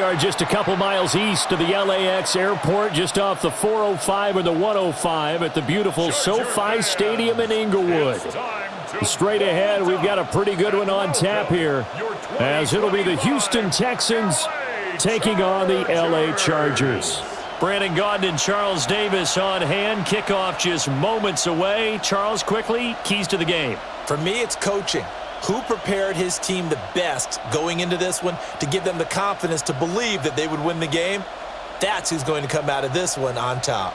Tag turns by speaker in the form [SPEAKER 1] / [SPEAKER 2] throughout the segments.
[SPEAKER 1] We are just a couple miles east of the LAX airport, just off the 405 or the 105 at the beautiful SoFi Stadium in Inglewood. Straight ahead, we've got a pretty good one on tap here, as it'll be the Houston Texans taking on the LA Chargers. Brandon Gaudin and Charles Davis on hand. Kickoff just moments away. Charles, quickly, keys to the game.
[SPEAKER 2] For me, it's coaching. Who prepared his team the best going into this one to give them the confidence to believe that they would win the game? That's who's going to come out of this one on top.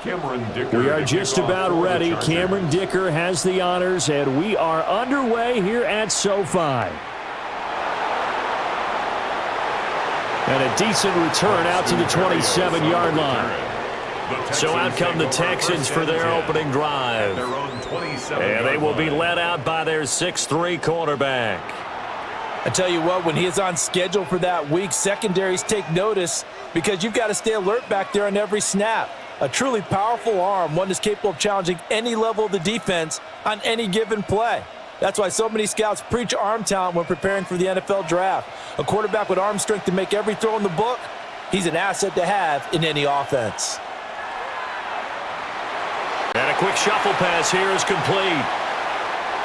[SPEAKER 1] We are just about ready. Cameron Dicker has the honors, and we are underway here at SoFi. And a decent return out to the 27-yard line. So out come the Texans for their opening drive. And they will be led out by their 6'3" quarterback.
[SPEAKER 2] I tell you what, when he is on schedule for that week, secondaries take notice because you've got to stay alert back there on every snap. A truly powerful arm, one that's capable of challenging any level of the defense on any given play. That's why so many scouts preach arm talent when preparing for the NFL draft. A quarterback with arm strength to make every throw in the book, he's an asset to have in any offense.
[SPEAKER 1] And a quick shuffle pass here is complete.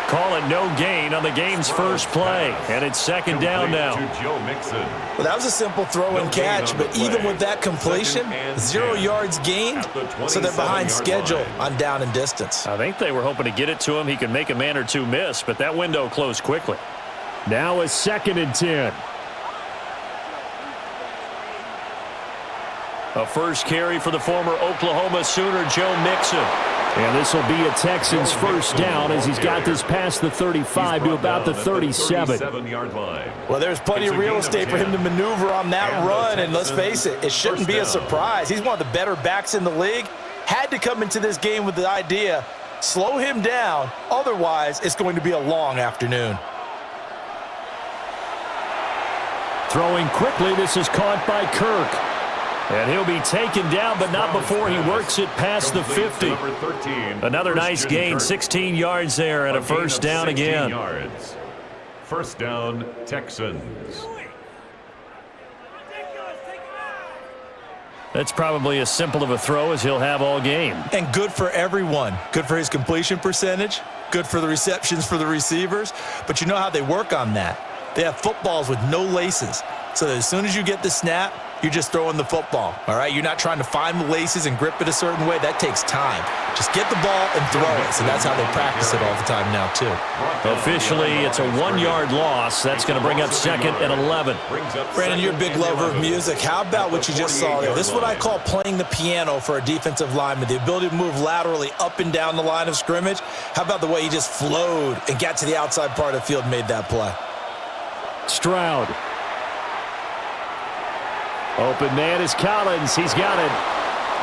[SPEAKER 1] Call it no gain on the game's first play. And it's second down now.
[SPEAKER 2] Well, that was a simple throw and catch, but even with that completion, 0 yards gained, so they're behind schedule on down and distance.
[SPEAKER 1] I think they were hoping to get it to him. He could make a man or two miss, but that window closed quickly. Now a 2nd and 10. A first carry for the former Oklahoma Sooner, Joe Mixon. And this will be a Texans first down as he's got this past the 35 to about the 37.
[SPEAKER 2] Well, there's plenty of real estate for him to maneuver on that run, and let's face it, it shouldn't be a surprise. He's one of the better backs in the league. Had to come into this game with the idea, slow him down, otherwise it's going to be a long afternoon.
[SPEAKER 1] Throwing quickly, this is caught by Kirk. And he'll be taken down, but not before he works it past the 50. Another nice gain, 16 yards there, and a first down again.
[SPEAKER 3] First down, Texans.
[SPEAKER 1] That's probably as simple of a throw as he'll have all game.
[SPEAKER 2] And good for everyone. Good for his completion percentage. Good for the receptions for the receivers. But you know how they work on that. They have footballs with no laces. So that as soon as you get the snap, you're just throwing the football, all right? You're not trying to find the laces and grip it a certain way. That takes time. Just get the ball and throw it. So that's how they practice it all the time now, too.
[SPEAKER 1] Officially, it's a 1-yard loss. That's going to bring up 2nd and 11.
[SPEAKER 2] Brandon, you're a big lover of music. How about what you just saw there? This is what I call playing the piano for a defensive lineman, the ability to move laterally up and down the line of scrimmage. How about the way he just flowed and got to the outside part of the field and made that play?
[SPEAKER 1] Stroud. Open man is Collins. He's got it.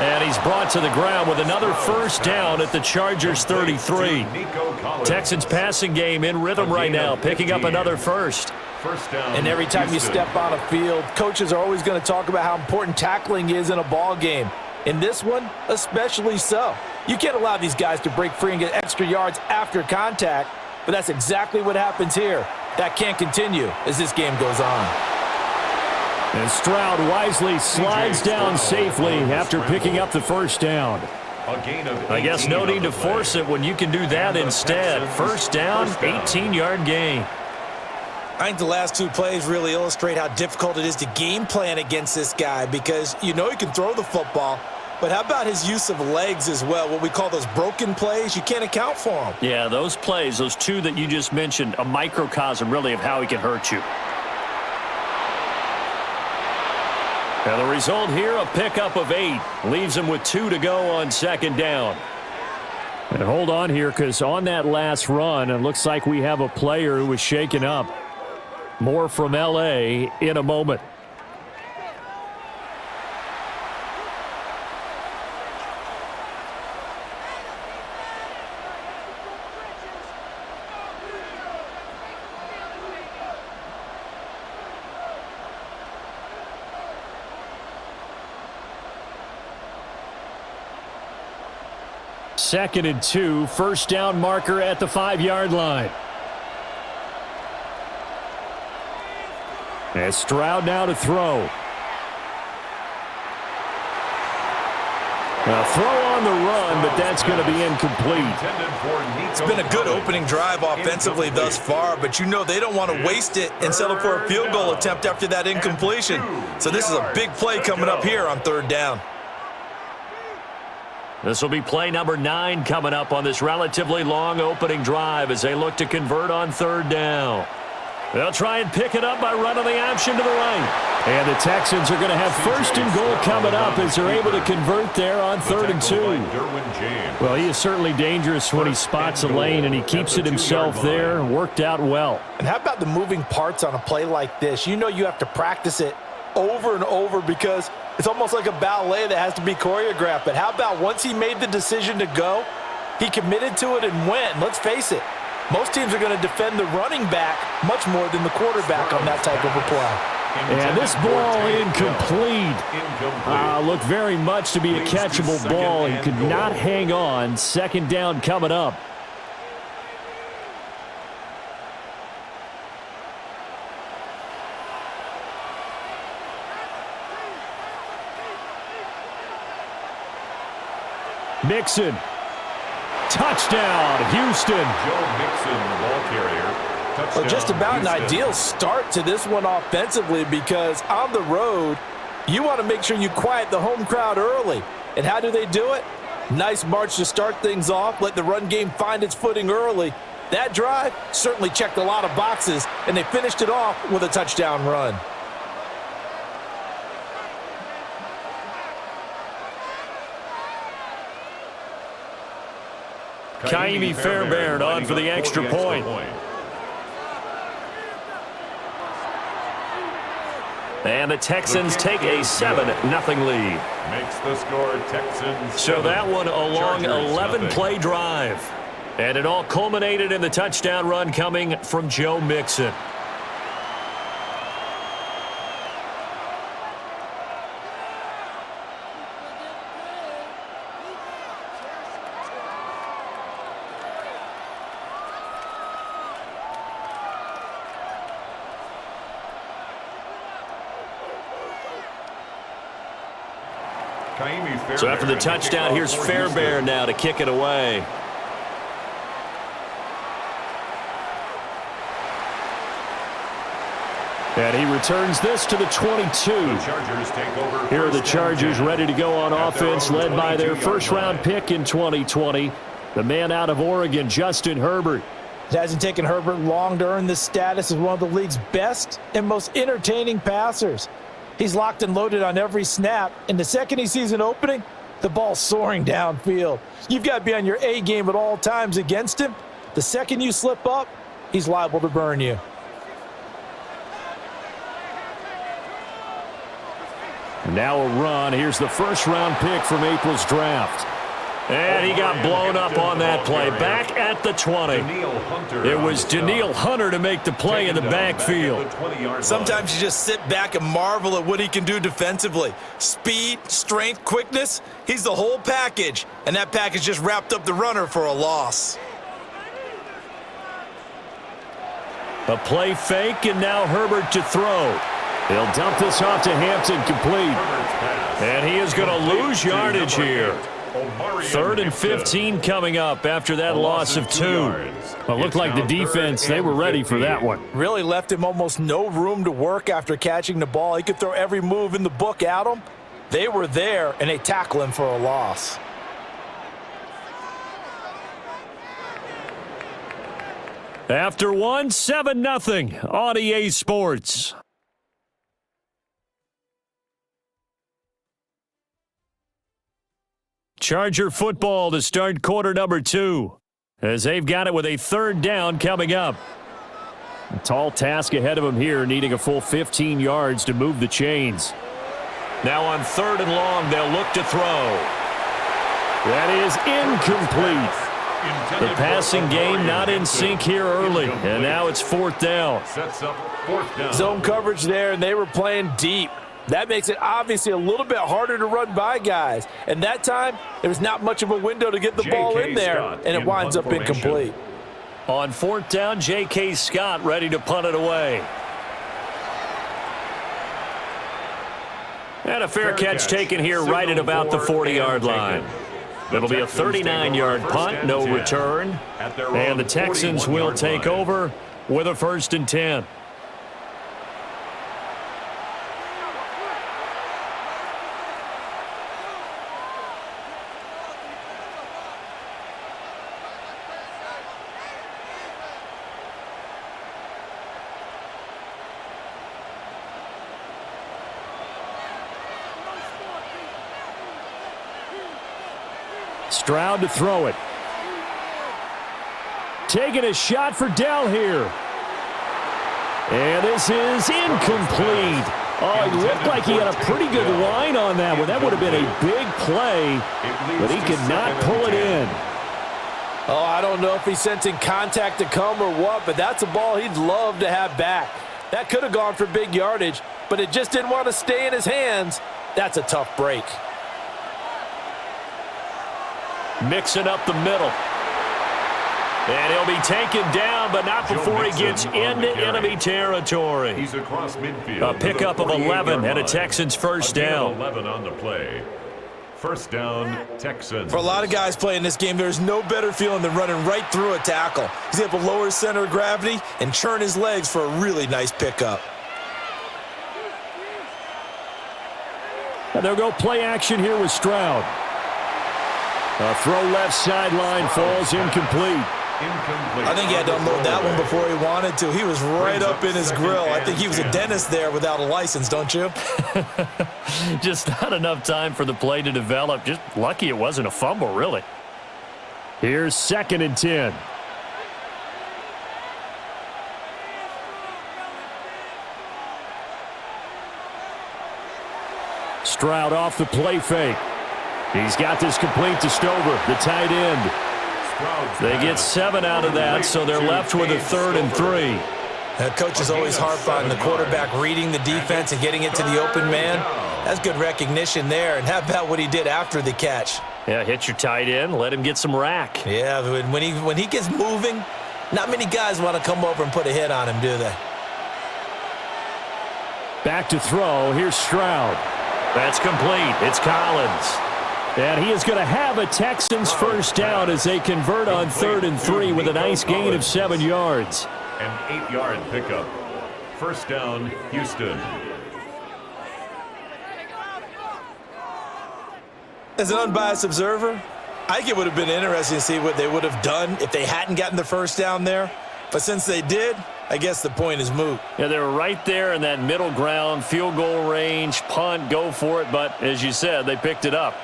[SPEAKER 1] And he's brought to the ground with another first down at the Chargers 33. Texans passing game in rhythm right now, picking up another first.
[SPEAKER 2] And every time you step on a field, coaches are always going to talk about how important tackling is in a ball game. In this one, especially so. You can't allow these guys to break free and get extra yards after contact, but that's exactly what happens here. That can't continue as this game goes on.
[SPEAKER 1] And Stroud wisely slides down safely after picking up the first down. I guess no need to force it when you can do that instead. First down, 18-yard gain.
[SPEAKER 2] I think the last two plays really illustrate how difficult it is to game plan against this guy because you know he can throw the football, but how about his use of legs as well? What we call those broken plays, you can't account for them.
[SPEAKER 1] Yeah, those plays, those two that you just mentioned, a microcosm really of how he can hurt you. And the result here, a pickup of 8. Leaves him with 2 to go on second down. And hold on here, because on that last run, it looks like we have a player who was shaken up. More from L.A. in a moment. 2nd and 2, first down marker at the 5-yard line. And Stroud now to throw. A throw on the run, but that's going to be incomplete.
[SPEAKER 2] It's been a good opening drive offensively thus far, but you know they don't want to waste it and settle for a field goal attempt after that incompletion. So this is a big play coming up here on 3rd down.
[SPEAKER 1] This will be play number 9 coming up on this relatively long opening drive as they look to convert on 3rd down. They'll try and pick it up by running the option to the right. And the Texans are going to have 1st and goal coming up as they're able to convert there on 3rd and 2. Well, he is certainly dangerous when he spots a lane, and he keeps it himself there. Worked out well.
[SPEAKER 2] And how about the moving parts on a play like this? You know you have to practice it over and over because it's almost like a ballet that has to be choreographed. But how about once he made the decision to go, he committed to it and went. Let's face it. Most teams are going to defend the running back much more than the quarterback on that type of a play.
[SPEAKER 1] And this ball incomplete. Looked very much to be a catchable ball. He could not hang on. 2nd down coming up. Mixon. Touchdown, Houston.
[SPEAKER 3] Joe Mixon, the ball carrier. Touchdown,
[SPEAKER 2] well, just about
[SPEAKER 3] Houston.
[SPEAKER 2] an ideal start to this one offensively because on the road, you want to make sure you quiet the home crowd early. And how do they do it? Nice march to start things off. Let the run game find its footing early. That drive certainly checked a lot of boxes, and they finished it off with a touchdown run.
[SPEAKER 1] Kaimi Fairbairn on for the extra point. And the Texans take a 7-0 lead.
[SPEAKER 3] Makes the score Texans.
[SPEAKER 1] So that one a long 11-play drive. And it all culminated in the touchdown run coming from Joe Mixon. So after the touchdown, here's Fairbairn now to kick it away. And he returns this to the 22. Here are the Chargers ready to go on offense, led by their first-round pick in 2020, the man out of Oregon, Justin Herbert.
[SPEAKER 2] It hasn't taken Herbert long to earn this status as one of the league's best and most entertaining passers. He's locked and loaded on every snap, and the second he sees an opening, the ball's soaring downfield. You've got to be on your A game at all times against him. The second you slip up, he's liable to burn you.
[SPEAKER 1] Now a run. Here's the first-round pick from April's draft. And he got blown up on that play. Back at the 20. It was Danielle Hunter to make the play in the backfield.
[SPEAKER 2] Sometimes you just sit back and marvel at what he can do defensively. Speed, strength, quickness, he's the whole package. And that package just wrapped up the runner for a loss.
[SPEAKER 1] A play fake, and now Herbert to throw. He'll dump this off to Hampton, complete. And he is going to lose yardage here. 3rd and 15 coming up after that loss of 2. Well, it looked like the defense, they were ready for that one.
[SPEAKER 2] Really left him almost no room to work after catching the ball. He could throw every move in the book at him. They were there, and they tackle him for a loss.
[SPEAKER 1] After one, 7-0 on EA Sports. Charger football to start quarter number 2 as they've got it with a 3rd down coming up. A tall task ahead of them here, needing a full 15 yards to move the chains. Now on 3rd and long, they'll look to throw. That is incomplete. The passing game not in sync here early, and now it's 4th down.
[SPEAKER 3] Sets up 4th down.
[SPEAKER 2] Zone coverage there, and they were playing deep. That makes it obviously a little bit harder to run by guys. And that time, there was not much of a window to get the ball in there, and it winds up incomplete.
[SPEAKER 1] On fourth down, J.K. Scott ready to punt it away. And a fair catch taken here right at about the 40-yard line. It'll be a 39-yard punt, no return. And the Texans will take over with a 1st and 10. Stroud to throw it. Taking a shot for Dell here. And this is incomplete. Oh, it looked like he had a pretty good line on that one. That would have been a big play, but he could not pull it in.
[SPEAKER 2] Oh, I don't know if he's sensing contact to come or what, but that's a ball he'd love to have back. That could have gone for big yardage, but it just didn't want to stay in his hands. That's a tough break.
[SPEAKER 1] Mixing up the middle. And he'll be taken down, but not before he gets into enemy territory.
[SPEAKER 3] He's across midfield.
[SPEAKER 1] A pickup of 11 and a Texans first down.
[SPEAKER 3] 11 on the play. First down, Texans.
[SPEAKER 2] For a lot of guys playing this game, there's no better feeling than running right through a tackle. He's able to lower his center of gravity and churn his legs for a really nice pickup.
[SPEAKER 1] And they'll go play action here with Stroud. A throw left sideline falls incomplete.
[SPEAKER 2] I think he had to unload that one before he wanted to. He was right up in his grill. I think he was a dentist there without a license, don't you?
[SPEAKER 1] Just not enough time for the play to develop. Just lucky it wasn't a fumble, really. Here's 2nd and 10. Stroud off the play fake. He's got this complete to Stover, the tight end. They get 7 out of that, so they're left with a 3rd and 3.
[SPEAKER 2] Coaches always harp on the quarterback reading the defense and getting it to the open man. That's good recognition there. And how about what he did after the catch?
[SPEAKER 1] Yeah, hit your tight end, let him get some rack.
[SPEAKER 2] Yeah, when he gets moving, not many guys want to come over and put a hit on him, do they?
[SPEAKER 1] Back to throw. Here's Stroud. That's complete. It's Collins. And he is going to have a Texans first down as they convert on 3rd and 3 with a nice gain of 7 yards.
[SPEAKER 3] An 8-yard pickup. First down, Houston.
[SPEAKER 2] As an unbiased observer, I think it would have been interesting to see what they would have done if they hadn't gotten the first down there. But since they did, I guess the point is moot.
[SPEAKER 1] Yeah, they were right there in that middle ground, field goal range, punt, go for it. But as you said, they picked it up.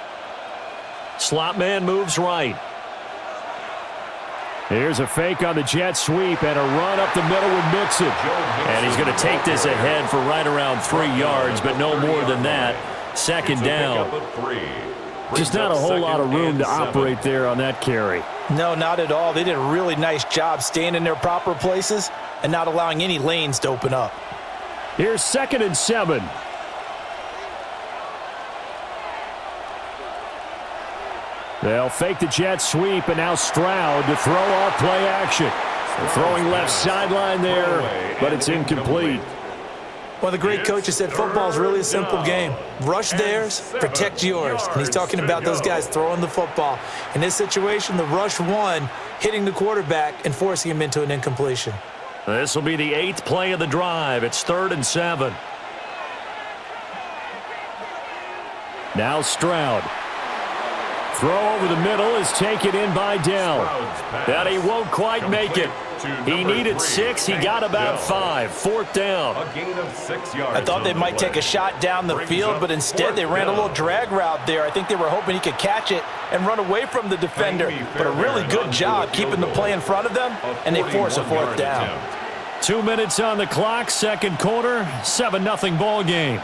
[SPEAKER 1] Slot man moves right. Here's a fake on the jet sweep and a run up the middle with Mixon. And he's going to take this ahead for right around 3 yards, but no more than that. 2nd down. Just not a whole lot of room to operate there on that carry.
[SPEAKER 2] No, not at all. They did a really nice job staying in their proper places and not allowing any lanes to open up.
[SPEAKER 1] Here's 2nd and 7. They'll fake the jet sweep, and now Stroud to throw off play action. They're throwing left sideline there, but it's incomplete.
[SPEAKER 2] Well, the great coaches said football is really a simple game. Rush theirs, protect yours. And he's talking about those guys throwing the football. In this situation, the rush won, hitting the quarterback and forcing him into an incompletion.
[SPEAKER 1] This will be the 8th play of the drive. It's 3rd and 7. Now Stroud. Throw over the middle is taken in by Dell. And he won't quite make it. He needed 6. He got about 5. 4th down.
[SPEAKER 3] A gain of 6 yards.
[SPEAKER 2] I thought they might take a shot down the field, but instead they ran a little drag route there. I think they were hoping he could catch it and run away from the defender. But a really good job keeping the play in front of them, and they force a 4th down.
[SPEAKER 1] 2 minutes on the clock, 2nd quarter, 7-0 ball game.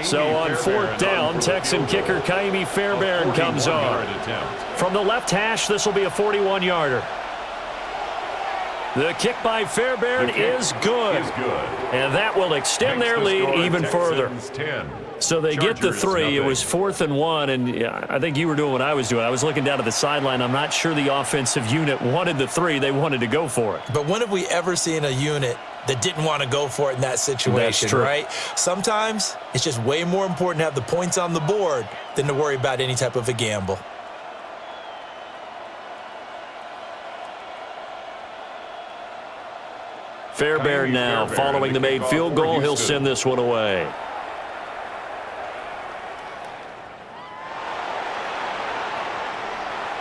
[SPEAKER 1] So on fourth down, Texan kicker Kaimi Fairbairn comes on. From the left hash, this will be a 41-yarder. The kick by Fairbairn is good. And that will extend their lead even further. So they get the 3. It was 4th and 1, and I think you were doing what I was doing. I was looking down at the sideline. I'm not sure the offensive unit wanted the 3. They wanted to go for it.
[SPEAKER 2] But when have we ever seen a unit that didn't want to go for it in that situation, right? Sometimes it's just way more important to have the points on the board than to worry about any type of a gamble.
[SPEAKER 1] Fairbairn now, following the made field goal, he'll send this one away.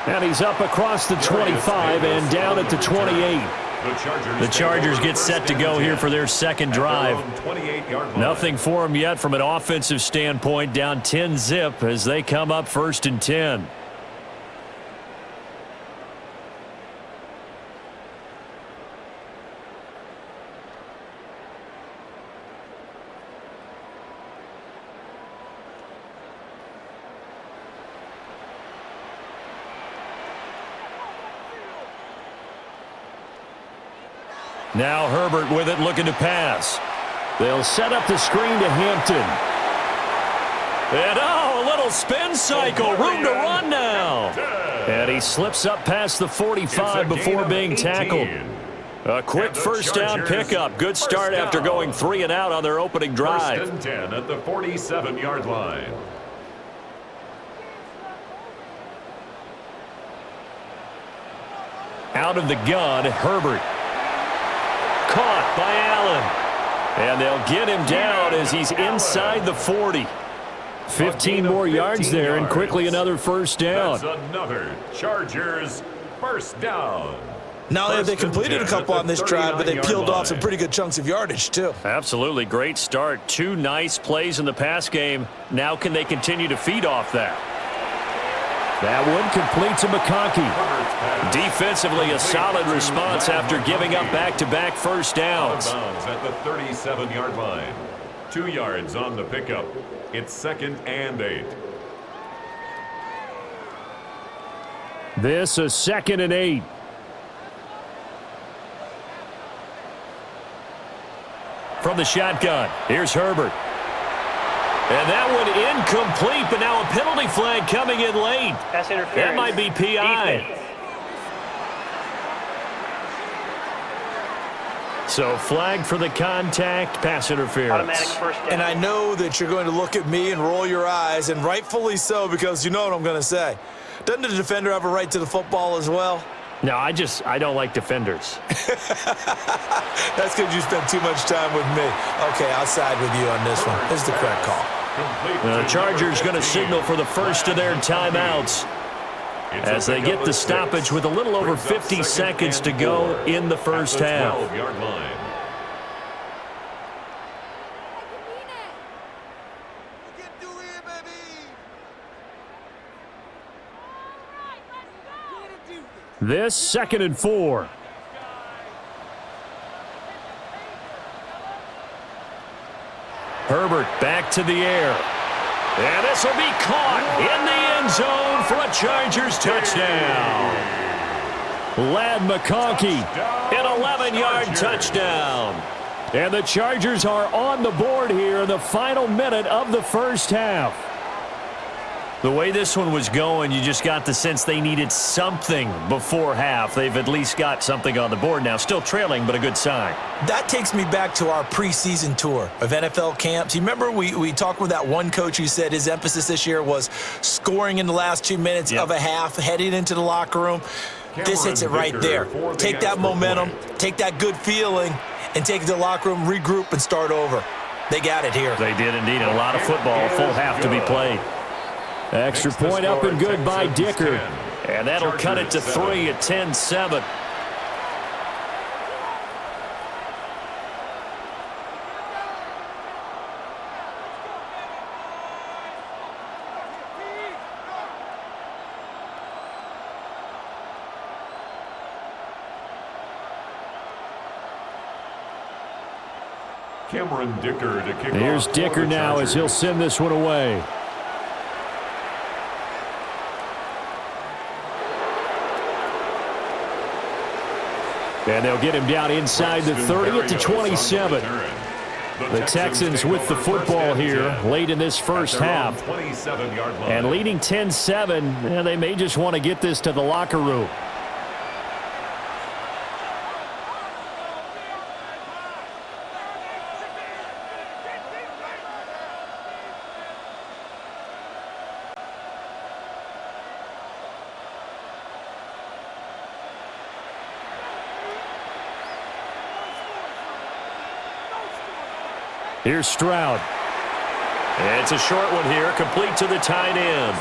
[SPEAKER 1] And he's up across the 25 and down at the 28. The Chargers get set to go here for their second drive. Nothing for them yet from an offensive standpoint, down 10-zip as they come up 1st and 10. Now Herbert with it, looking to pass. They'll set up the screen to Hampton. And a little spin cycle, room to run now. And he slips up past the 45 before being tackled. A quick first down pickup. Good start after going 3 and out on their opening drive.
[SPEAKER 3] 1st and 10 at the 47-yard line.
[SPEAKER 1] Out of the gun, Herbert. Caught by Allen. And they'll get him down as he's inside the 40. 15 more yards there, and quickly another first down.
[SPEAKER 3] That's another Chargers first down.
[SPEAKER 2] Not only have they completed a couple on this drive, but they peeled off some pretty good chunks of yardage, too.
[SPEAKER 1] Absolutely. Great start. 2 nice plays in the pass game. Now can they continue to feed off that? That one complete to McConkey. Defensively, a solid response after giving up back-to-back first downs.
[SPEAKER 3] Out of bounds at the 37-yard line. 2 yards on the pickup. It's 2nd and 8.
[SPEAKER 1] This is 2nd and 8. From the shotgun, here's Herbert. And that one incomplete, but now a penalty flag coming in late.
[SPEAKER 4] Pass interference.
[SPEAKER 1] That might be PI.
[SPEAKER 4] Defense.
[SPEAKER 1] So flag for the contact, pass interference.
[SPEAKER 4] Automatic first down.
[SPEAKER 2] And I know that you're going to look at me and roll your eyes, and rightfully so, because you know what I'm going to say. Doesn't the defender have a right to the football as well?
[SPEAKER 1] No, I don't like defenders.
[SPEAKER 2] That's because you spend too much time with me. Okay, I'll side with you on this one. This is the correct call.
[SPEAKER 1] The Chargers going to signal for the first of their timeouts as they get the stoppage with a little over 50 seconds to go in the first half. This 2nd and 4. Herbert back to the air. And this will be caught in the end zone for a Chargers touchdown. Lad McConkey, an 11-yard touchdown. And the Chargers are on the board here in the final minute of the first half. The way this one was going, you just got the sense they needed something before half. They've at least got something on the board now. Still trailing, but a good sign.
[SPEAKER 2] That takes me back to our preseason tour of NFL camps. You remember we talked with that one coach who said his emphasis this year was scoring in the last 2 minutes of a half, heading into the locker room. This hits it right there. Take that momentum, take that good feeling, and take it to the locker room, regroup, and start over. They got it here.
[SPEAKER 1] They did indeed. A lot of football, full half to be played. Extra point up and good by Dicker. And that'll cut it to 3 at 10-7.
[SPEAKER 3] Cameron Dicker to kick off.
[SPEAKER 1] Here's Dicker now as he'll send this one away. And they'll get him down inside the 30 at the 27. The Texans with the football here late in this first half. And leading 10-7, and they may just want to get this to the locker room. Here's Stroud. It's a short one here, complete to the tight end.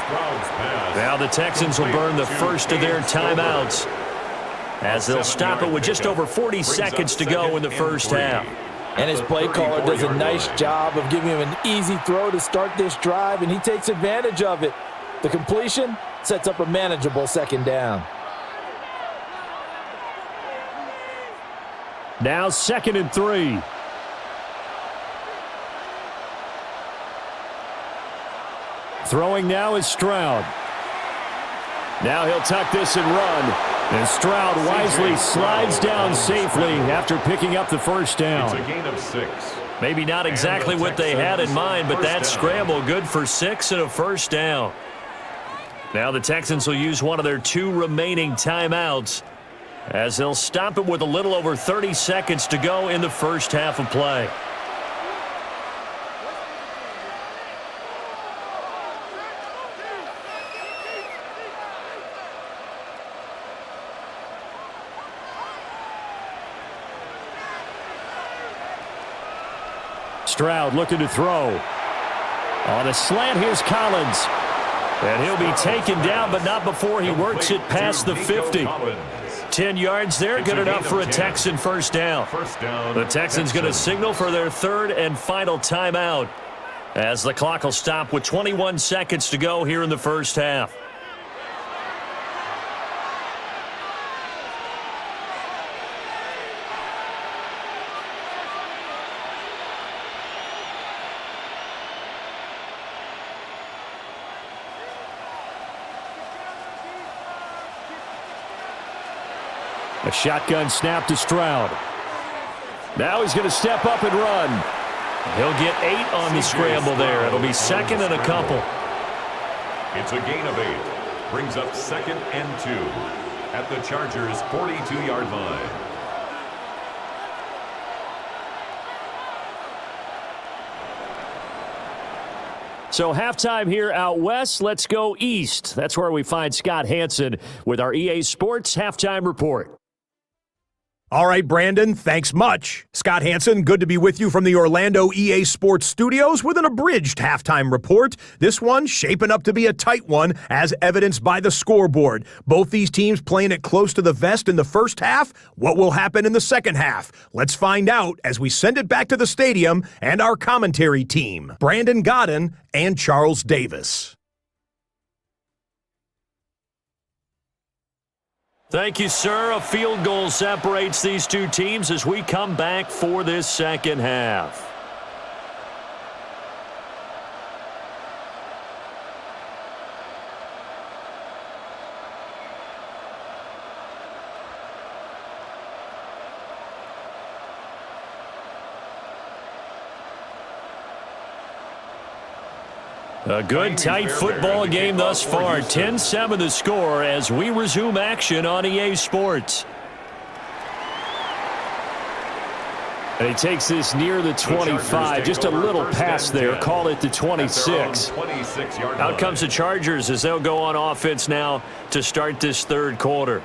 [SPEAKER 1] Now the Texans will burn the first of their timeouts as they'll stop it with just over 40 seconds to go in the first half.
[SPEAKER 2] And his play caller does a nice job of giving him an easy throw to start this drive, and he takes advantage of it. The completion sets up a manageable second down.
[SPEAKER 1] Now 2nd and 3. Throwing now is Stroud. Now he'll tuck this and run. And Stroud wisely slides down safely after picking up the first down.
[SPEAKER 3] It's a gain of 6.
[SPEAKER 1] Maybe not exactly what they had in mind, but that scramble good for 6 and a first down. Now the Texans will use one of their 2 remaining timeouts as they'll stop it with a little over 30 seconds to go in the first half of play. Stroud looking to throw. On a slant, here's Collins. And he'll be taken down, but not before he works it past the 50. 10 yards there, good enough for a Texan first down. The Texans going to signal for their 3rd and final timeout as the clock will stop with 21 seconds to go here in the first half. A shotgun snap to Stroud. Now he's going to step up and run. He'll get 8 on the scramble there. It'll be 2nd and a couple.
[SPEAKER 3] It's a gain of 8. Brings up 2nd and 2 at the Chargers' 42-yard line.
[SPEAKER 1] So halftime here out west. Let's go east. That's where we find Scott Hanson with our EA Sports Halftime Report.
[SPEAKER 4] All right, Brandon, thanks much. Scott Hanson, good to be with you from the Orlando EA Sports Studios with an abridged halftime report. This one shaping up to be a tight one, as evidenced by the scoreboard. Both these teams playing it close to the vest in the first half. What will happen in the second half? Let's find out as we send it back to the stadium and our commentary team, Brandon Godden and Charles Davis.
[SPEAKER 1] Thank you, sir. A field goal separates these two teams as we come back for this second half. A good, tight football game thus far. 10-7 the score as we resume action on EA Sports. And he takes this near the 25. Just a little pass there. Call it the 26. Out comes the Chargers as they'll go on offense now to start this third quarter.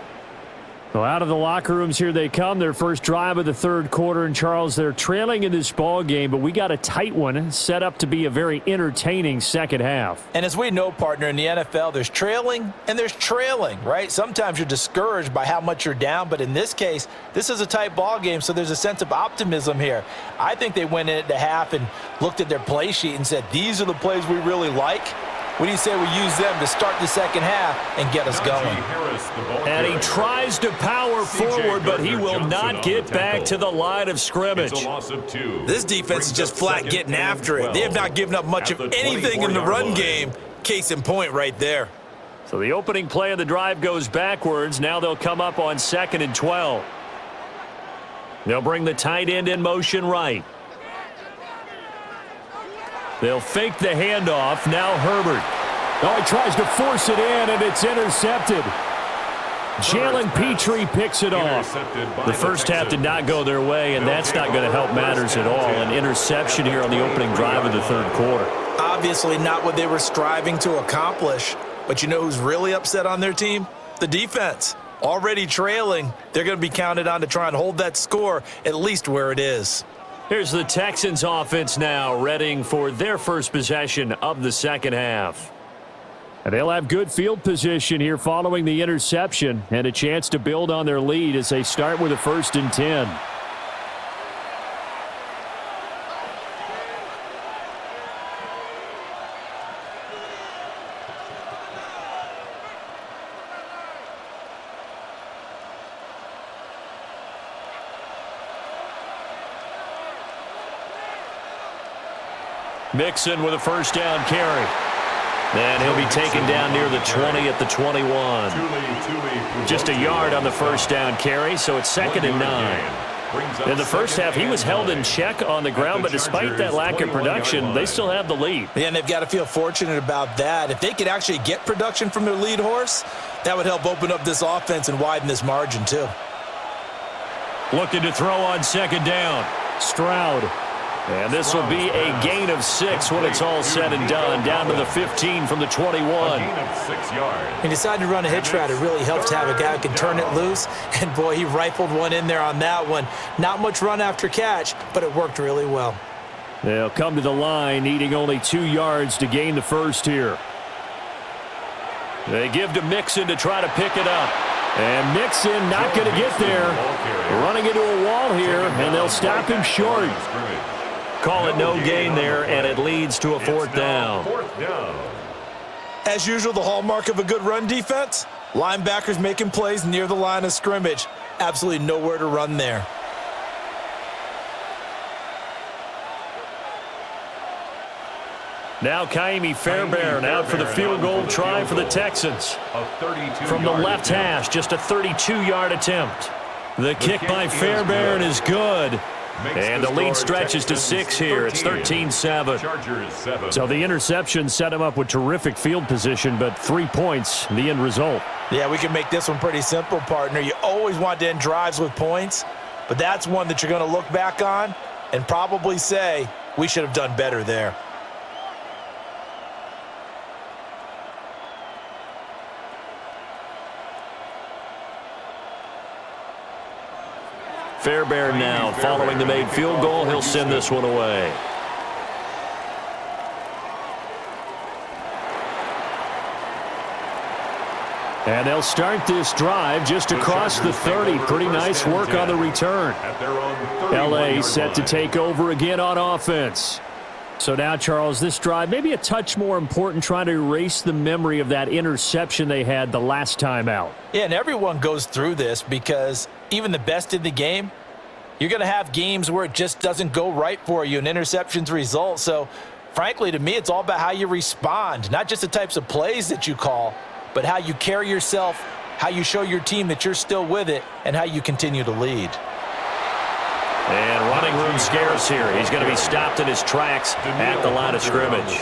[SPEAKER 1] Well, out of the locker rooms here they come. Their first drive of the third quarter. And, Charles, they're trailing in this ball game, but we got a tight one set up to be a very entertaining second half.
[SPEAKER 2] And as we know, partner, in the NFL, there's trailing and there's trailing, right? Sometimes you're discouraged by how much you're down, but in this case, this is a tight ball game, so there's a sense of optimism here. I think they went into half and looked at their play sheet and said, these are the plays we really like. What do you say we use them to start the second half and get us going?
[SPEAKER 1] And he tries to power forward, but he will not get back to the line of scrimmage.
[SPEAKER 2] This defense is just flat getting after it. They have not given up much of anything in the run game. Case in point right there.
[SPEAKER 1] So the opening play of the drive goes backwards. Now they'll come up on 2nd and 12. They'll bring the tight end in motion right. They'll fake the handoff. Now Herbert. Oh, he tries to force it in, and it's intercepted. Jalen Petrie picks it off. The first half did not go their way, and that's not going to help matters at all. An interception here on the opening drive of the third quarter.
[SPEAKER 2] Obviously not what they were striving to accomplish. But you know who's really upset on their team? The defense. Already trailing. They're going to be counted on to try and hold that score at least where it is.
[SPEAKER 1] Here's the Texans offense now, readying for their first possession of the second half. And they'll have good field position here following the interception and a chance to build on their lead as they start with a 1st and 10. Mixon with a first down carry. And he'll be taken down near the 20 at the 21. Just a yard on the first down carry, so it's 2nd and 9. In the first half, he was held in check on the ground, but despite that lack of production, they still have the lead.
[SPEAKER 2] Yeah, and they've got to feel fortunate about that. If they could actually get production from their lead horse, that would help open up this offense and widen this margin too.
[SPEAKER 1] Looking to throw on 2nd down. Stroud. And this will be a gain of 6 when it's all said and done. Down to the 15 from the 21.
[SPEAKER 2] He decided to run a hitch route. It really helps to have a guy who can turn it loose. And, boy, he rifled one in there on that one. Not much run after catch, but it worked really well.
[SPEAKER 1] They'll come to the line, needing only 2 yards to gain the first here. They give to Mixon to try to pick it up. And Mixon not going to get there. Running into a wall here, and they'll stop him short. Call it no gain there, and it leads to a 4th down.
[SPEAKER 2] As usual, the hallmark of a good run defense, linebackers making plays near the line of scrimmage. Absolutely nowhere to run there.
[SPEAKER 1] Now Kaimi Fairbairn out for the field goal try for the Texans. From the left hash, just a 32-yard attempt. The kick by Fairbairn is good. And the lead stretches to 6 here. It's 13-7. So the interception set him up with terrific field position, but 3 points, the end result.
[SPEAKER 2] Yeah, we can make this one pretty simple, partner. You always want to end drives with points, but that's one that you're going to look back on and probably say, we should have done better there.
[SPEAKER 1] Fairbairn now, following the made field goal, he'll send this one away. And they'll start this drive just across the 30. Pretty nice work on the return. LA set to take over again on offense. So now, Charles, this drive maybe a touch more important, trying to erase the memory of that interception they had the last time out.
[SPEAKER 2] Yeah, and everyone goes through this because even the best in the game, you're going to have games where it just doesn't go right for you, and interceptions result. So, frankly, to me, it's all about how you respond, not just the types of plays that you call, but how you carry yourself, how you show your team that you're still with it, and how you continue to lead.
[SPEAKER 1] And running room scarce here. He's going to be stopped in his tracks at the line of scrimmage.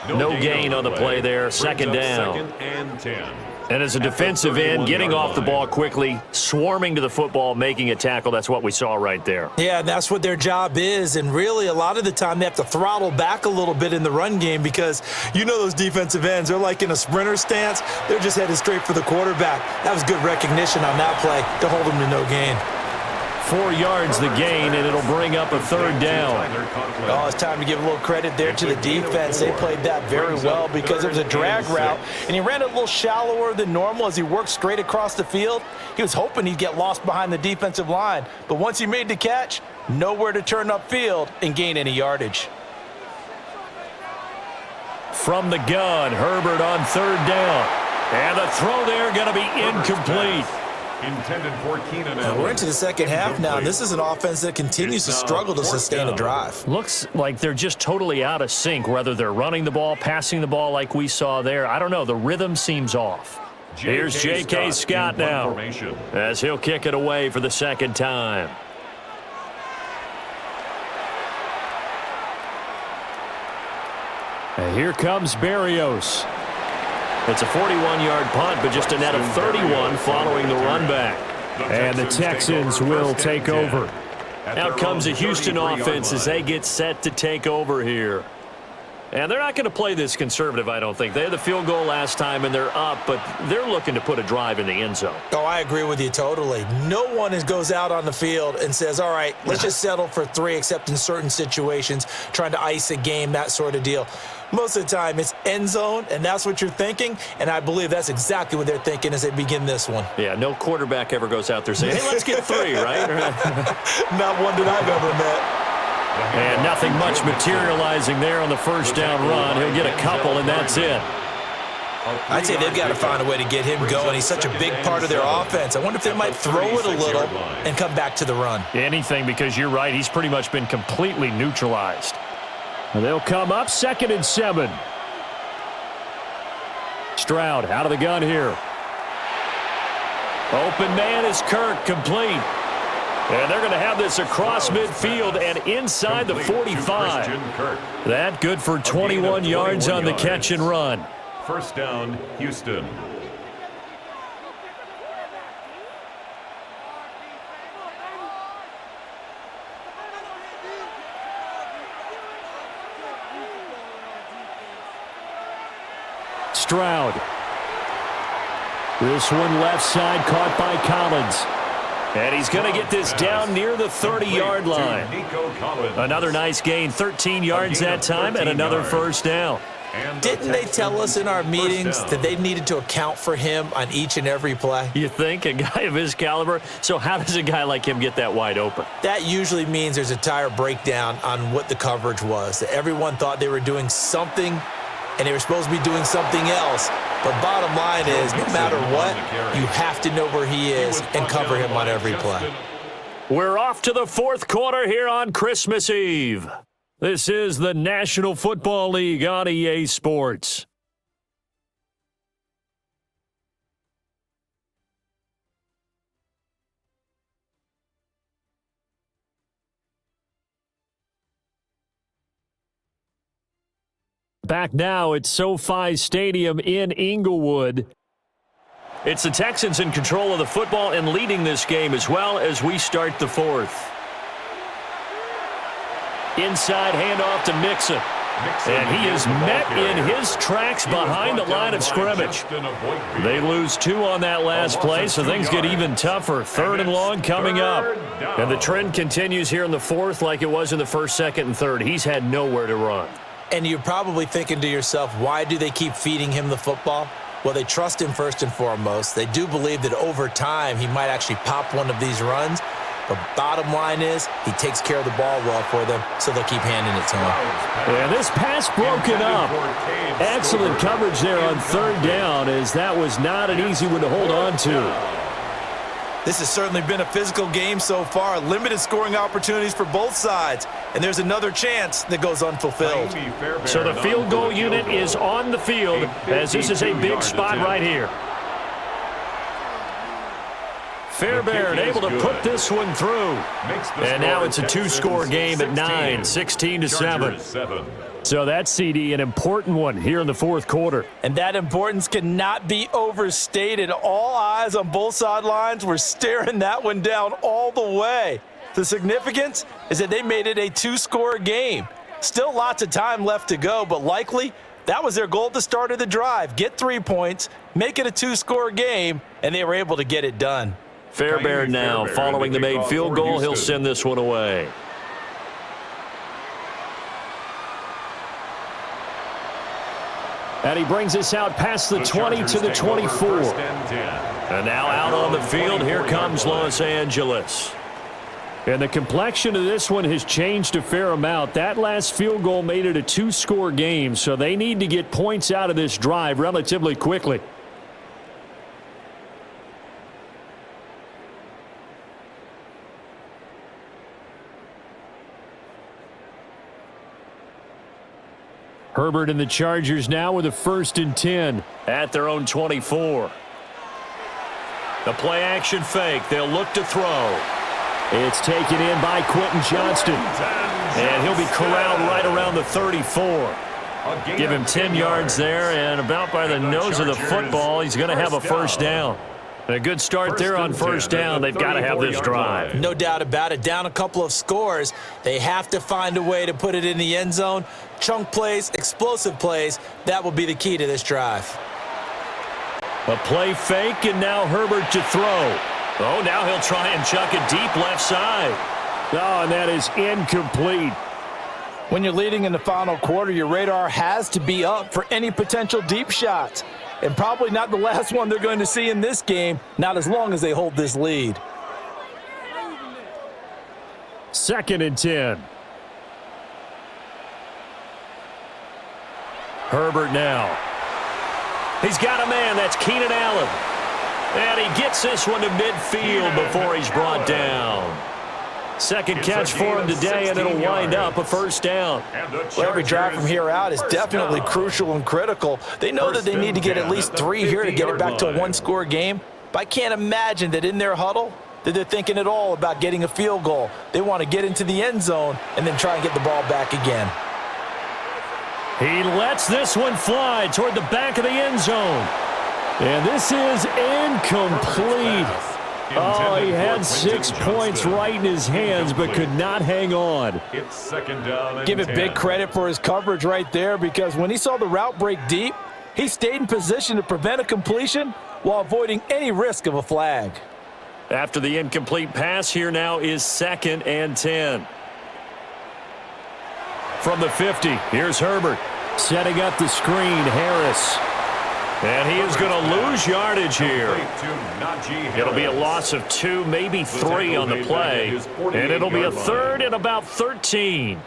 [SPEAKER 1] No gain on the play there. 2nd down. And as a defensive end, getting off the ball quickly, swarming to the football, making a tackle, that's what we saw right there.
[SPEAKER 2] Yeah, that's what their job is. And really, a lot of the time, they have to throttle back a little bit in the run game because you know those defensive ends, they're like in a sprinter stance. They're just headed straight for the quarterback. That was good recognition on that play to hold them to no gain.
[SPEAKER 1] 4 yards the gain, and it'll bring up a 3rd down.
[SPEAKER 2] Oh, it's time to give a little credit there to the defense. They played that very well because it was a drag route, and he ran it a little shallower than normal as he worked straight across the field. He was hoping he'd get lost behind the defensive line, but once he made the catch, nowhere to turn upfield and gain any yardage.
[SPEAKER 1] From the gun, Herbert on third down. And the throw there going to be incomplete.
[SPEAKER 3] Intended for Keenan Allen.
[SPEAKER 2] We're into the second half now, and this is an offense that continues to struggle to sustain a drive.
[SPEAKER 1] Looks like they're just totally out of sync, whether they're running the ball, passing the ball like we saw there. I don't know. The rhythm seems off. Here's J.K. Scott now as he'll kick it away for the second time. And here comes Berrios. It's a 41-yard punt, but just a net of 31 following the run back. And the Texans will take over. Out comes the Houston offense as they get set to take over here. And they're not going to play this conservative, I don't think. They had the field goal last time, and they're up, but they're looking to put a drive in the end zone.
[SPEAKER 2] Oh, I agree with you totally. No one goes out on the field and says, all right, let's just settle for 3, except in certain situations, trying to ice a game, that sort of deal. Most of the time, it's end zone, and that's what you're thinking, and I believe that's exactly what they're thinking as they begin this one.
[SPEAKER 1] Yeah, no quarterback ever goes out there saying, hey, let's get 3, right?
[SPEAKER 2] Not one that I've ever met.
[SPEAKER 1] And nothing much materializing there on the first down run. He'll get a couple, and that's it.
[SPEAKER 2] I'd say they've got to find a way to get him going. He's such a big part of their offense. I wonder if they might throw it a little and come back to the run.
[SPEAKER 1] Anything, because you're right. He's pretty much been completely neutralized. And they'll come up 2nd and 7. Stroud out of the gun here. Open man is Kirk, complete. And they're going to have this across midfield and inside the 45. That good for 21 yards on the catch and run.
[SPEAKER 3] First down, Houston.
[SPEAKER 1] Stroud. This one left side caught by Collins. And he's going to get this down near the 30-yard line. Another nice gain, 13 yards that time, and another first down.
[SPEAKER 2] Didn't they tell us in our meetings that they needed to account for him on each and every play?
[SPEAKER 1] You think? A guy of his caliber? So how does a guy like him get that wide open?
[SPEAKER 2] That usually means there's a entire breakdown on what the coverage was. That everyone thought they were doing something, and they were supposed to be doing something else. But bottom line is, no matter what, you have to know where he is and cover him on every play.
[SPEAKER 1] We're off to the fourth quarter here on Christmas Eve. This is the National Football League on EA Sports. Back now at SoFi Stadium in Inglewood. It's the Texans in control of the football and leading this game as well as we start the fourth. Inside handoff to Mixon. And he is met in his tracks behind the line of scrimmage. They lose 2 on that last play, so things get even tougher. 3rd and long coming up. And the trend continues here in the fourth like it was in the first, second, and third. He's had nowhere to run.
[SPEAKER 2] And you're probably thinking to yourself, why do they keep feeding him the football? Well, they trust him first and foremost. They do believe that over time he might actually pop one of these runs. But bottom line is he takes care of the ball well for them, so they'll keep handing it to him.
[SPEAKER 1] And this pass broken up. Excellent coverage there on 3rd down, as that was not an easy one to hold on to.
[SPEAKER 2] This has certainly been a physical game so far. Limited scoring opportunities for both sides. And there's another chance that goes unfulfilled.
[SPEAKER 1] So the field goal unit is on the field, as this is a big spot right here. Fairbairn able to put this one through. And now it's a 2-score game at 9, 16-7. So that's, CD, an important one here in the fourth quarter.
[SPEAKER 2] And that importance cannot be overstated. All eyes on both sidelines were staring that one down all the way. The significance is that they made it a 2-score game. Still lots of time left to go, but likely that was their goal at the start of the drive. Get 3 points, make it a 2-score game, and they were able to get it done.
[SPEAKER 1] Fairbairn now, following the made field goal, he'll send this one away. And he brings us out past the 20 to the 24. And now out on the field, here comes Los Angeles. And the complexion of this one has changed a fair amount. That last field goal made it a 2-score game, so they need to get points out of this drive relatively quickly. Herbert and the Chargers now with a 1st and 10 at their own 24. The play action fake. They'll look to throw. It's taken in by Quentin Johnston. And he'll be corralled right around the 34. Give him 10 yards there, and about by the nose of the football, he's going to have a 1st down. A good start there on 1st down. They've got to have this drive.
[SPEAKER 2] No doubt about it. Down a couple of scores. They have to find a way to put it in the end zone. Chunk plays, explosive plays. That will be the key to this drive.
[SPEAKER 1] A play fake, and now Herbert to throw. Oh, now he'll try and chuck it deep left side. Oh, and that is incomplete.
[SPEAKER 2] When you're leading in the final quarter, your radar has to be up for any potential deep shots. And probably not the last one they're going to see in this game, not as long as they hold this lead.
[SPEAKER 1] 2nd and 10. Herbert now. He's got a man. That's Keenan Allen. And he gets this one to midfield before he's brought down. Second catch for him today, and it'll wind up a 1st down.
[SPEAKER 2] Well, every drive from here out is definitely crucial and critical. They know that they need to get at least 3 here to get it back to a 1-score game. But I can't imagine that in their huddle that they're thinking at all about getting a field goal. They want to get into the end zone and then try and get the ball back again.
[SPEAKER 1] He lets this one fly toward the back of the end zone. And this is incomplete. Oh, he had 6 points right in his hands, but could not hang on.
[SPEAKER 3] It's 2nd down and
[SPEAKER 2] Give it
[SPEAKER 3] 10.
[SPEAKER 2] big credit for his coverage right there, because when he saw the route break deep, he stayed in position to prevent a completion while avoiding any risk of a flag.
[SPEAKER 1] After the incomplete pass, here now is 2nd and 10. From the 50, here's Herbert. Setting up the screen, Harris. And he is going to lose yardage here. It'll be a loss of 2, maybe 3 on the play. And it'll be a 3rd and about 13.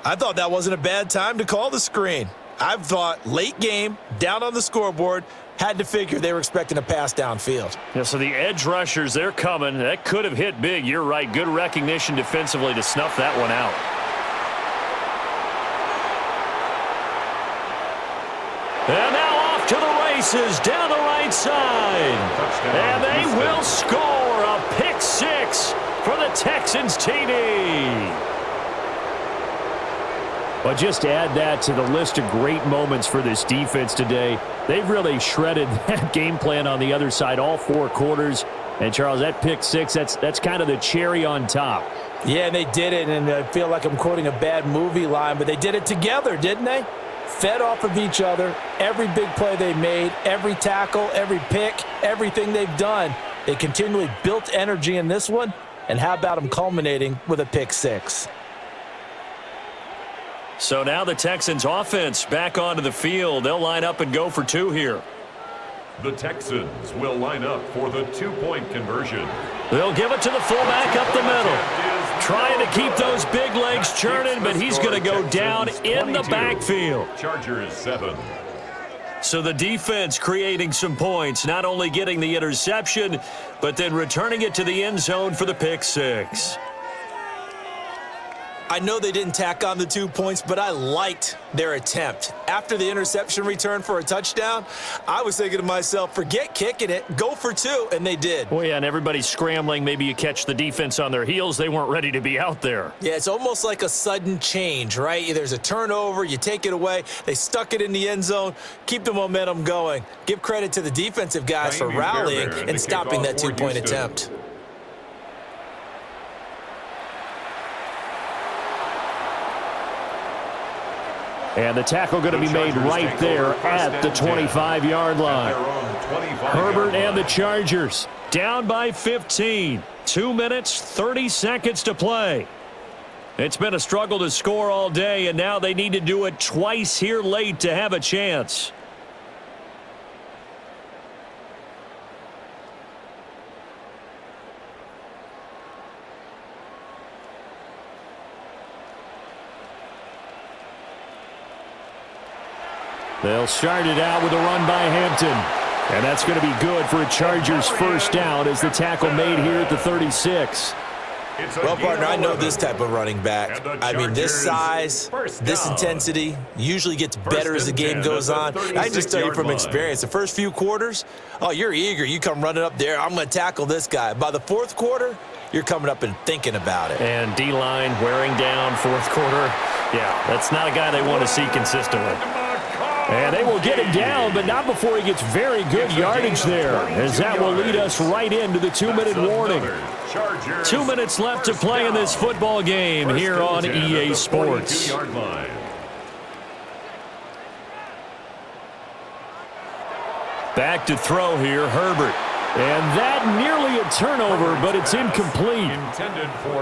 [SPEAKER 2] I thought that wasn't a bad time to call the screen. I've thought late game, down on the scoreboard, had to figure they were expecting a pass downfield.
[SPEAKER 1] Yeah, so the edge rushers, they're coming. That could have hit big. You're right. Good recognition defensively to snuff that one out. And now off to the races down the right side. And they will score a pick 6 for the Texans TD. But just add that to the list of great moments for this defense today. They've really shredded that game plan on the other side all 4 quarters. And, Charles, that pick 6, that's kind of the cherry on top.
[SPEAKER 2] Yeah, they did it, and I feel like I'm quoting a bad movie line, but they did it together, didn't they? Fed off of each other, every big play they made, every tackle, every pick, everything they've done. They continually built energy in this one, and how about them culminating with a pick 6?
[SPEAKER 1] So now the Texans offense back onto the field. They'll line up and go for 2 here.
[SPEAKER 3] The Texans will line up for the 2-point conversion.
[SPEAKER 1] They'll give it to the fullback up the middle. Trying to keep those big legs churning, but he's going to go down in the backfield.
[SPEAKER 3] Chargers 7.
[SPEAKER 1] So the defense creating some points, not only getting the interception, but then returning it to the end zone for the pick 6.
[SPEAKER 2] I know they didn't tack on the 2 points, but I liked their attempt. After the interception return for a touchdown, I was thinking to myself, forget kicking it, go for 2, and they did.
[SPEAKER 1] Well, yeah, and everybody's scrambling. Maybe you catch the defense on their heels. They weren't ready to be out there.
[SPEAKER 2] Yeah, it's almost like a sudden change, right? There's a turnover, you take it away, they stuck it in the end zone, keep the momentum going. Give credit to the defensive guys for rallying and stopping that 2-point attempt.
[SPEAKER 1] And the tackle going to be made right there at the 25-yard line. Herbert and the Chargers down by 15. 2 minutes, 30 seconds to play. It's been a struggle to score all day, and now they need to do it twice here late to have a chance. They'll start it out with a run by Hampton. And that's going to be good for a Chargers first down as the tackle made here at the 36.
[SPEAKER 2] Well, partner, I know this type of running back. I mean, this size, this intensity usually gets better as the game goes on. I can just tell you from experience, the first few quarters, oh, you're eager. You come running up there, I'm going to tackle this guy. By the fourth quarter, you're coming up and thinking about it.
[SPEAKER 1] And D-line wearing down fourth quarter. Yeah, that's not a guy they want to see consistently. And they will get him down, but not before he gets very good yardage there, as that will lead us right into the 2-minute warning. 2 minutes left to play in this football game here on EA Sports. Back to throw here, Herbert. And that nearly a turnover, but it's incomplete.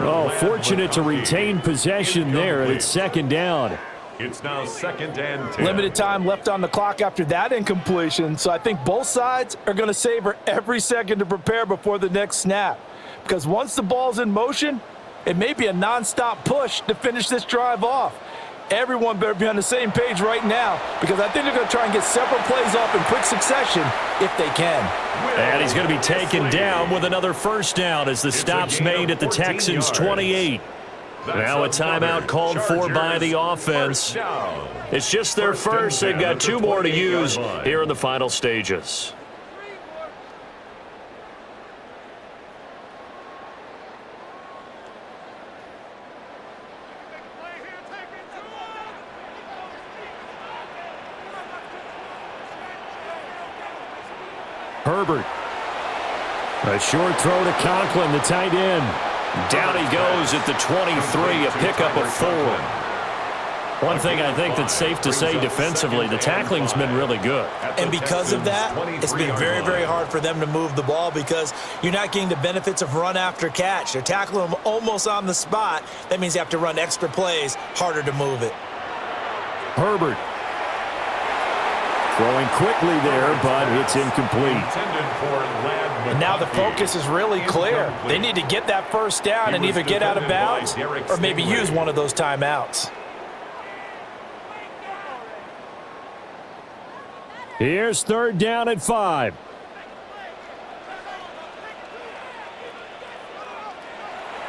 [SPEAKER 1] Oh, fortunate to retain possession there, and it's second down.
[SPEAKER 3] It's now 2nd and 10.
[SPEAKER 2] Limited time left on the clock after that incompletion, so I think both sides are going to savor every second to prepare before the next snap. Because once the ball's in motion, it may be a nonstop push to finish this drive off. Everyone better be on the same page right now, because I think they're going to try and get several plays off in quick succession if they can.
[SPEAKER 1] And he's going to be taken down with another first down as the stop's made at the Texans 28. Now a timeout called for by the offense. It's just their first. They've got 2 more to use here in the final stages. Herbert. A short throw to Conklin, the tight end. Down he goes at the 23, a pickup of 4. One thing I think that's safe to say defensively, the tackling's been really good.
[SPEAKER 2] And because of that, it's been very, very hard for them to move the ball because you're not getting the benefits of run after catch. They're tackling them almost on the spot. That means you have to run extra plays, harder to move it.
[SPEAKER 1] Herbert. Throwing quickly there, but it's incomplete.
[SPEAKER 2] And now the focus is really clear. They need to get that first down and either get out of bounds or maybe use one of those timeouts.
[SPEAKER 1] Here's 3rd down at 5.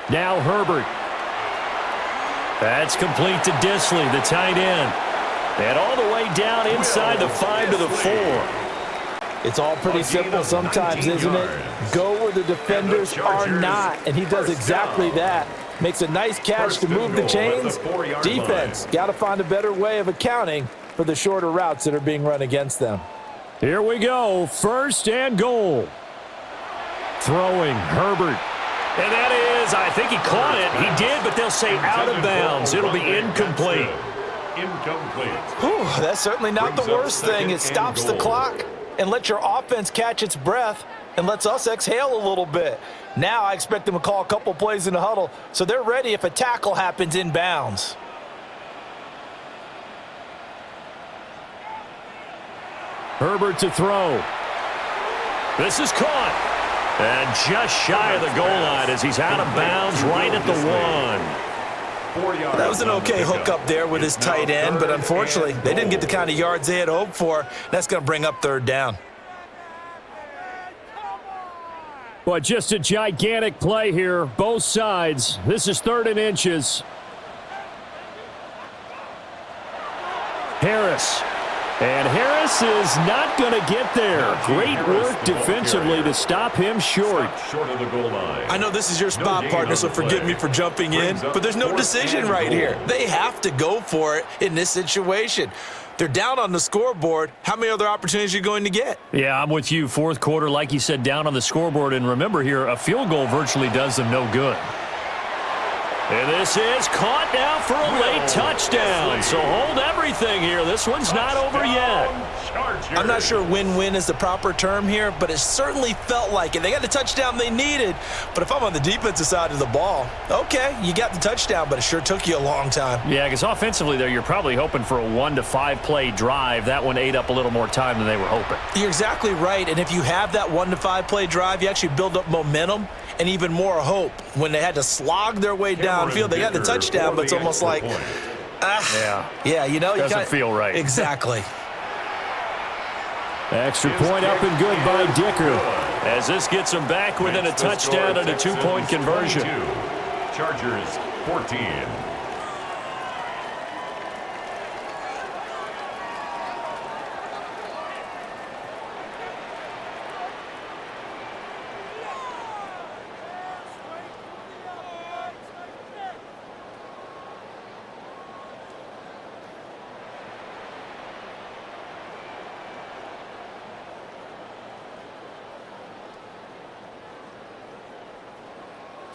[SPEAKER 1] Now Herbert. That's complete to Disley, the tight end. And all the way down inside the 5 to the 4.
[SPEAKER 2] It's all pretty simple sometimes, isn't it? Go where the defenders are not, and he does exactly that. Makes a nice catch to move the chains. Defense, got to find a better way of accounting for the shorter routes that are being run against them.
[SPEAKER 1] Here we go, 1st and goal. Throwing, Herbert. And that is, I think he caught it. He did, but they'll say out of bounds. It'll be incomplete.
[SPEAKER 2] Whew, that's certainly not the worst thing. It stops the clock and lets your offense catch its breath and lets us exhale a little bit. Now I expect them to call a couple plays in the huddle so they're ready if a tackle happens in bounds.
[SPEAKER 1] Herbert to throw. This is caught. And just shy of the goal line as he's out of bounds right at the 1.
[SPEAKER 2] That was an okay hookup there with his tight end, but unfortunately, they didn't get the kind of yards they had hoped for. That's going to bring up 3rd down.
[SPEAKER 1] But just a gigantic play here, both sides. This is 3rd and inches. Harris. And Harris is not going to get there. Great work defensively to stop him short.
[SPEAKER 3] Short of the goal line.
[SPEAKER 2] I know this is your spot, partner, so forgive me for jumping in, but there's no decision right here. They have to go for it in this situation. They're down on the scoreboard. How many other opportunities are you going to get?
[SPEAKER 1] Yeah, I'm with you. 4th quarter, like you said, down on the scoreboard. And remember here, a field goal virtually does them no good. And this is caught now for a late touchdown. So hold everything here. This one's not over yet.
[SPEAKER 2] I'm not sure win-win is the proper term here, but it certainly felt like it. They got the touchdown they needed, but if I'm on the defensive side of the ball, okay, you got the touchdown, but it sure took you a long time.
[SPEAKER 1] Yeah, because offensively there, you're probably hoping for a 1 to 5 play drive. That one ate up a little more time than they were hoping.
[SPEAKER 2] You're exactly right, and if you have that 1 to 5 play drive, you actually build up momentum and even more hope. When they had to slog their way downfield, they got the touchdown, but it's almost like,
[SPEAKER 1] yeah,
[SPEAKER 2] you know,
[SPEAKER 1] doesn't feel right.
[SPEAKER 2] Exactly.
[SPEAKER 1] Extra point up and good by Dicker, as this gets him back within a touchdown and a two-point conversion.
[SPEAKER 3] 22. Chargers 14.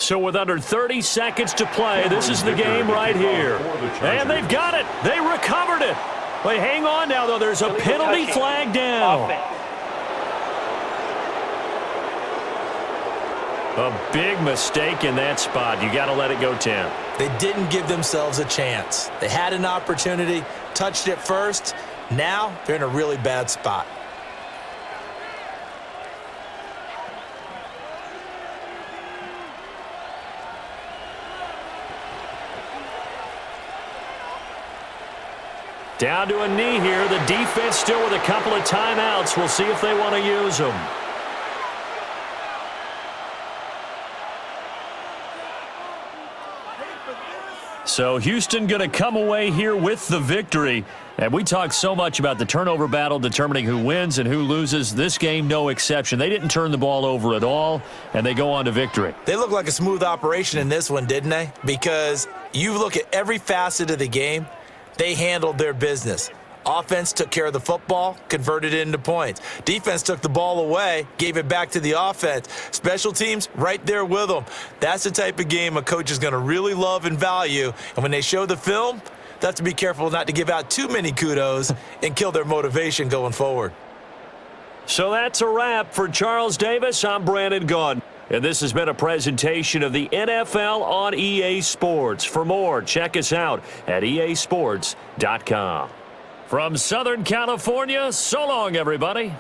[SPEAKER 1] So with under 30 seconds to play, this is the game right here. And they've got it. They recovered it. Wait, hang on now, though. There's a penalty flag down. A big mistake in that spot. You got to let it go, Tim.
[SPEAKER 2] They didn't give themselves a chance. They had an opportunity, touched it first. Now they're in a really bad spot.
[SPEAKER 1] Down to a knee here. The defense still with a couple of timeouts. We'll see if they want to use them. So Houston going to come away here with the victory. And we talked so much about the turnover battle determining who wins and who loses. This game, no exception. They didn't turn the ball over at all, and they go on to victory.
[SPEAKER 2] They look like a smooth operation in this one, didn't they? Because you look at every facet of the game, they handled their business. Offense took care of the football, converted it into points. Defense took the ball away, gave it back to the offense. Special teams, right there with them. That's the type of game a coach is going to really love and value. And when they show the film, they have to be careful not to give out too many kudos and kill their motivation going forward.
[SPEAKER 1] So that's a wrap for Charles Davis. I'm Brandon Gaudin. And this has been a presentation of the NFL on EA Sports. For more, check us out at easports.com. From Southern California, so long, everybody.